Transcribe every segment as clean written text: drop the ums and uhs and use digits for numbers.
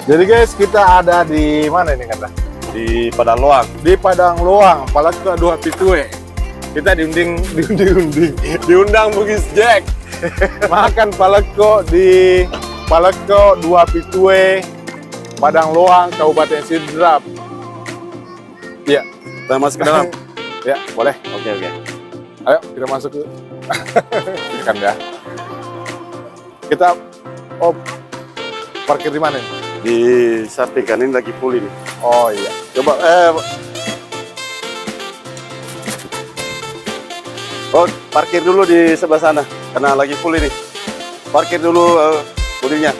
Jadi guys, kita ada di mana ini kata? Di Padang Loang. Di Padang Loang, Palekko 2 Pitue. Kita diundang Bugis Jack. Makan palekko di Palekko 2 Pitue, Padang Loang, Kabupaten Sidrap. Iya, Kita masuk ke dalam. ya boleh. Oke. Ayo kita masuk ke kan ya. Kita parkir di mana ini? Di samping kan ini lagi full ini. Oh iya. Coba parkir dulu di sebelah sana karena lagi full ini. Parkir dulu mobilnya.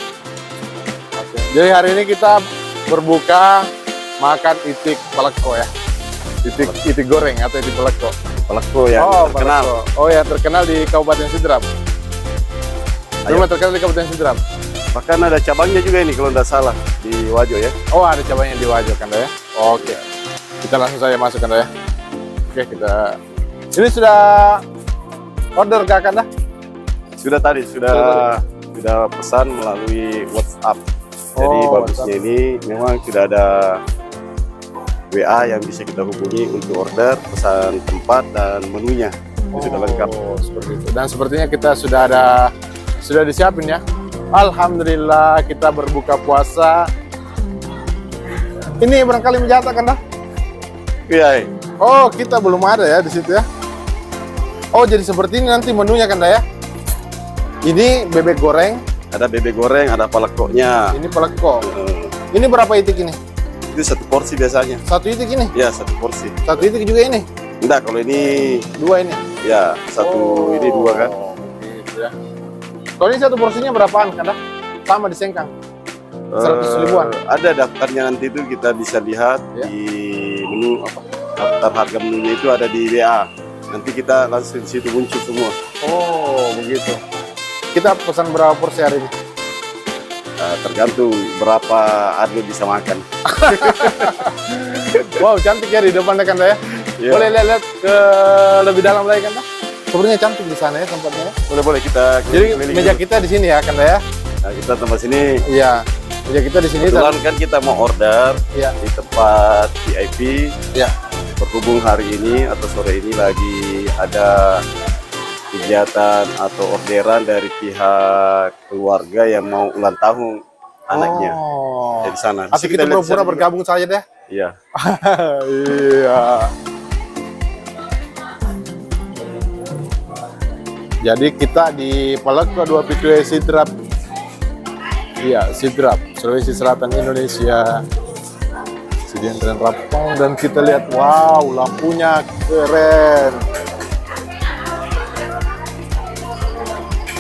Oke. Jadi hari ini kita berbuka makan itik palekko ya. Itik goreng atau itik palekko. Palekko yang terkenal. Palekko. Oh ya, terkenal di Kabupaten Sidrap. Cuma terkenal di Kabupaten Sidrap. Bahkan ada cabangnya juga ini kalau tidak salah di Wajo ya. Oh, ada cabangnya di Wajo Kanda ya. Oke. Kita langsung saja masuk Kanda ya. Oke, kita ini sudah order Kak Kanda? Sudah tadi sudah pesan melalui WhatsApp. Jadi bagusnya WhatsApp. ini memang sudah ada WA yang bisa kita hubungi untuk order, pesan tempat dan menunya. Itu sudah lengkap. Seperti itu. Dan sepertinya kita sudah disiapin ya. Alhamdulillah kita berbuka puasa. Ini barangkali menjata Kanda? Iya. Oh, kita belum ada ya di situ ya. Oh, jadi seperti ini nanti menunya Kanda ya. Ini bebek goreng, Ada bebek goreng, ada palekkonya. ini palekko. Ini berapa itik ini? Itu satu porsi biasanya. Satu itik ini? Ya, satu porsi. Satu itik juga ini? Enggak, kalau ini Dua ini? ya satu ini dua kan. Gitu ya. Kalau ini satu porsinya berapaan Kanda? Sama di Sengkang? 100 ribuan? Ada daftarnya nanti itu kita bisa lihat Ya. di menu apa? Daftar harga menunya itu ada di WA. Nanti kita langsung di situ muncul semua. Oh, begitu. Kita pesan berapa porsi hari ini? Tergantung berapa Ardo bisa makan. Wow, cantik ya di depannya Kanda ya. Iya. Boleh lihat ke lebih dalam lagi Kanda? Sepertinya cantik di sana ya tempatnya. Boleh kita Jadi keliling meja dulu. kita di sini ya Kanda ya. Nah, kita tempat sini. Iya. Meja kita di sini. Kebetulan kan kita mau order Iya. di tempat VIP. Iya. Berhubung hari ini atau sore ini lagi ada kegiatan atau orderan dari pihak keluarga yang mau ulang tahun anaknya. Oh. Jadi sana. Atau kita lihat pura-pura sana bergabung saja deh. juga. Iya. Iya. Jadi kita di Palekko 2 Pitue Sidrap. Iya, Sidrap, Sulawesi Selatan Indonesia. Sedian dan rapang dan kita lihat wow, lampunya keren.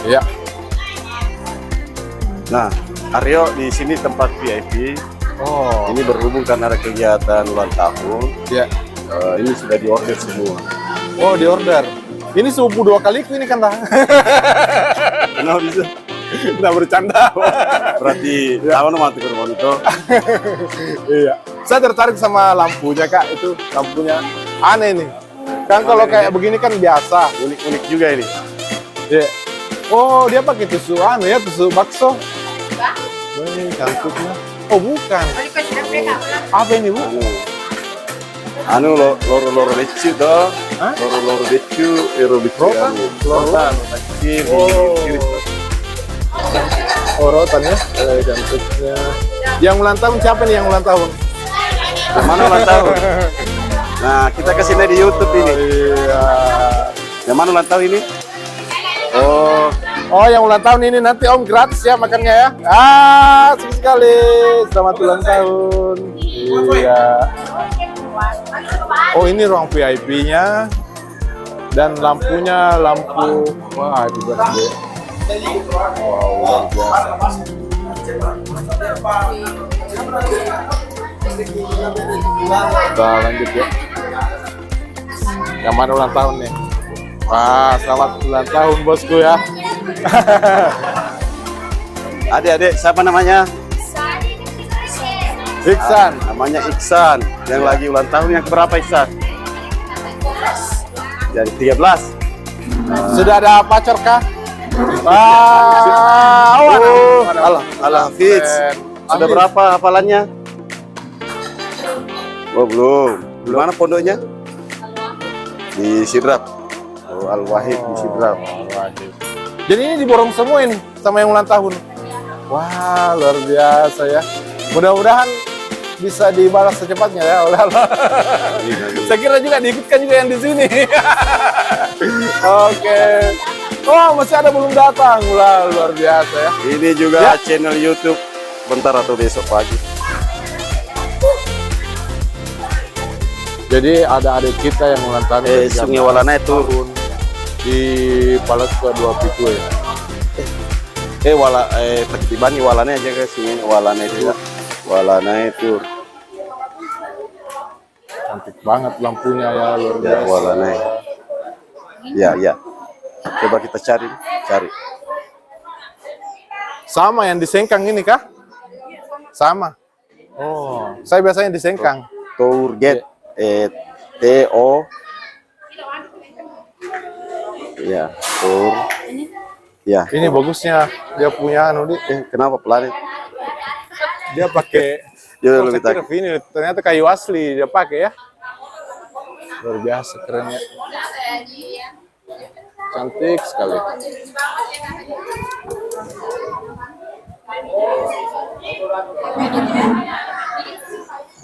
Iya. Nah, Aryo di sini tempat VIP. Oh, Ini berhubung karena ada kegiatan ulang tahun. ya. Ini sudah diorder semua. Oh, di order. Ini sepupu 2 kaliku ini kan dah. Kenapa bisa? Nggak bercanda. Berarti tahu nama tuh rumah itu. Iya. Saya tertarik sama lampunya Kak, itu lampunya aneh nih. Kan kalau kayak begini kan biasa. Unik-unik juga ini. Iya. Oh, dia pakai tusuk anu ya, tusuk bakso. Ini cantiknya. Oh, bukan. Apa ini, Bu? Loro lecu toh. Hah? Loro lecu, lecu. Rotan? Rotan kecil. Oh. Kiri. Oh, rotan ya. Cantiknya. Yang ulang tahun siapa nih yang ulang tahun? Yang mana ulang tahun? Nah, kita kesini di YouTube ini. Iya. Yang mana ulang tahun ini? Oh, yang ulang tahun ini nanti Om gratis ya makannya ya. Ah, asik sekali. Selamat ulang tahun. Iya. Oh, ini ruang VIP-nya. Dan lampunya lampu. Wah, di birthday. Wow, luar biasa. Kita lanjut ya. Yang mana ulang tahun nih? Wah, selamat ulang tahun bosku ya. Adik-adik, siapa namanya? Iksan. Namanya Iksan. Yang lagi ulang tahun yang keberapa Iksan? Yang 13. Sudah ada pacar kah? Wah, Alah, Hafiz. Sudah berapa hafalannya? Oh belum. Di mana pondoknya? Di Sidrap. Oh, Al-Wahid di Sidrap. Al-Wahid. Jadi ini diborong semua ini sama yang ulang tahun. Wah, luar biasa ya. Mudah-mudahan bisa dibalas secepatnya ya oleh Allah. Saya kira juga diikutkan juga yang di sini. Oke. Oh, masih ada belum datang. Wah, luar biasa ya. Ini juga channel YouTube. Bentar atau besok pagi. Jadi ada adik kita yang ulang tahun Sungai Walana itu di Palekwa 2 Pitu ya. Tertibani Walana aja guys, Sungai Walana itu. Walana itu Cantik banget lampunya ya, luar biasa. ya Walana. Ya. Coba kita cari. Sama yang di Sengkang ini kah? Sama. Oh, saya biasanya di Sengkang. Tourgate TO ya Tour ya. Ini bagusnya dia punya anu di. Kenapa planet Dia pakai ya saya lebih kira ini ternyata kayu asli dia pakai ya. Luar biasa kerennya. Cantik sekali.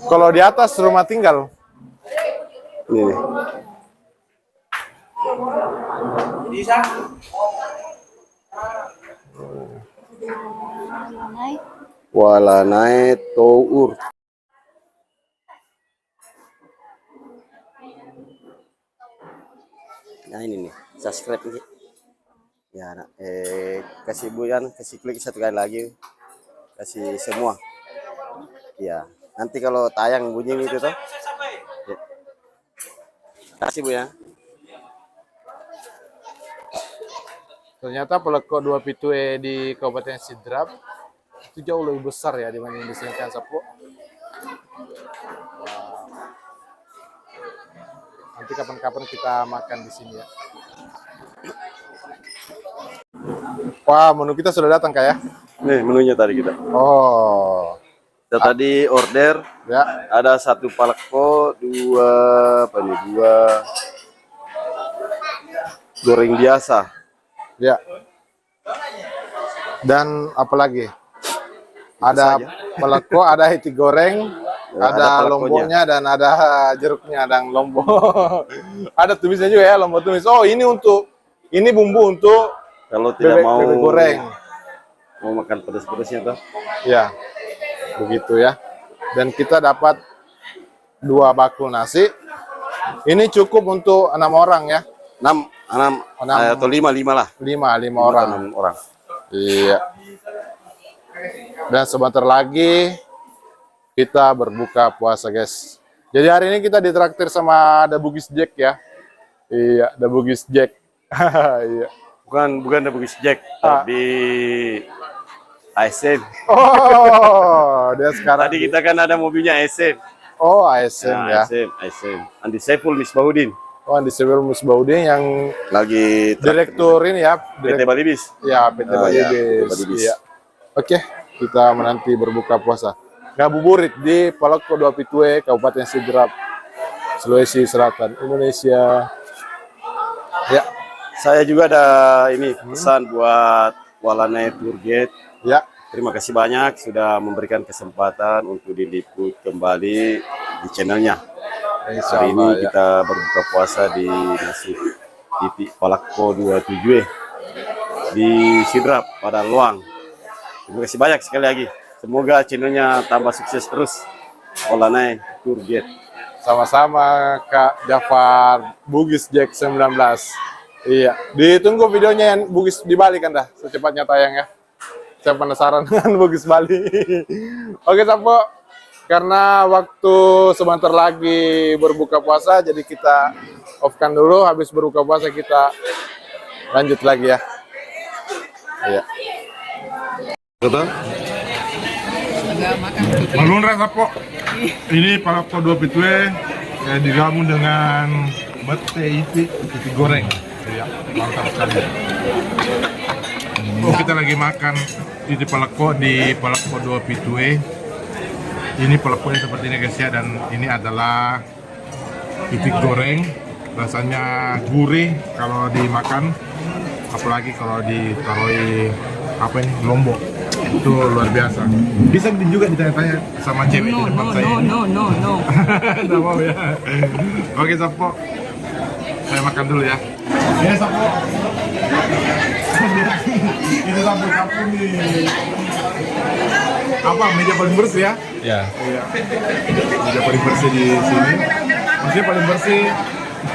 Kalau di atas rumah tinggal. ini nih. Walanae Tour. Nah ini nih, subscribe nih. Ya, nah, kasih buyan, kasih klik satu kali lagi, kasih semua. Ya, nanti kalau tayang bunyi itu tuh. Ya. Kasih bu ya. Ternyata Palekwa 2 Pitu di Kabupaten Sidrap itu jauh lebih besar ya dibanding di Sengkang Sapo. Nanti kapan-kapan kita makan di sini ya. Wah, menu kita sudah datang kayak. Nih menunya tadi kita. Oh, Kita tadi order ya. ada 1 paleko, 2 apa nih? 2 goreng biasa. Ya. Dan apa lagi? Ada paleko, ada hiti goreng, Ya, ada ada lomboknya dan ada jeruknya dan lombok. Ada tumisnya juga ya, lombok tumis. Oh, ini bumbu untuk Kalau tidak mau bebek goreng. mau makan pedas-pedasnya tuh. Ya, begitu ya. Dan kita dapat 2 bakul nasi. Ini cukup untuk 6 orang ya. 6 atau 5 lah. 5 orang. 6 orang. Iya. Dan sebentar lagi kita berbuka puasa, guys. Jadi hari ini kita ditraktir sama The Bugis Jack ya. Iya, The Bugis Jack. Iya. Bukan The Bugis Jack, tapi ASN. Oh, dia sekarang. Tadi kita kan ada mobilnya ASN. Oh, ASN ya. ASN. Andi Saiful Misbahudin. Oh, Andi Saiful Misbahudin yang Lagi direktur ini ya. PT Balibis. Ya, PT Balibis. Iya. Oke, kita menanti berbuka puasa. Ngabuburit di Palekwa 2 Pitu, Kabupaten Sidrap, Sulawesi Selatan, Indonesia. Ya. Saya juga ada ini pesan buat Walana Tourgate. Ya. Terima kasih banyak sudah memberikan kesempatan untuk diliput kembali di channelnya. Hari ini kita berbuka puasa di Masjid Titik Palekwa 27 di Sidrap pada Luang. Terima kasih banyak sekali lagi. Semoga channelnya tambah sukses terus. Walana Tourgate. Sama-sama Kak Jafar, Bugis Jack 19. Iya, ditunggu videonya yang Bugis di Bali kan dah, secepatnya tayang ya. Saya penasaran dengan Bugis Bali. Oke Sapo, karena waktu sebentar lagi berbuka puasa, jadi kita off-kan dulu. Habis berbuka puasa kita lanjut lagi ya. Iya. Betul? Malun Sapo. Ini Palekwa 2 Pitu digabung dengan bete isi goreng. Ya, mantap sekali. Oh, kita lagi makan titip paleko di Paleko 2 Pitue. Ini palekonya seperti ini guys ya, dan ini adalah itik goreng. Rasanya gurih kalau dimakan, apalagi kalau ditaruhi apa ini, lombok. Itu luar biasa. Bisa juga ditanya-tanya sama cewek di depan saya. No. Nggak mau ya. Oke Sapo, saya makan dulu ya. Ya Sapo. Ini Sapo nih. Apa meja paling bersih ya? Ya. Iya. Meja paling bersih di sini. Maksudnya paling bersih,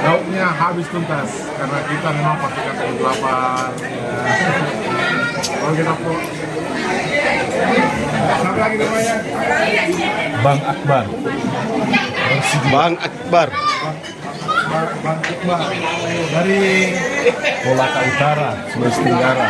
lauknya habis tuntas karena kita memang pakai kayu kelapa. Oke Sapo. Siapa lagi namanya? Bang Akbar. Bang Akbar. Bang Iqbal dari Kolaka Utara, Sulawesi Tenggara.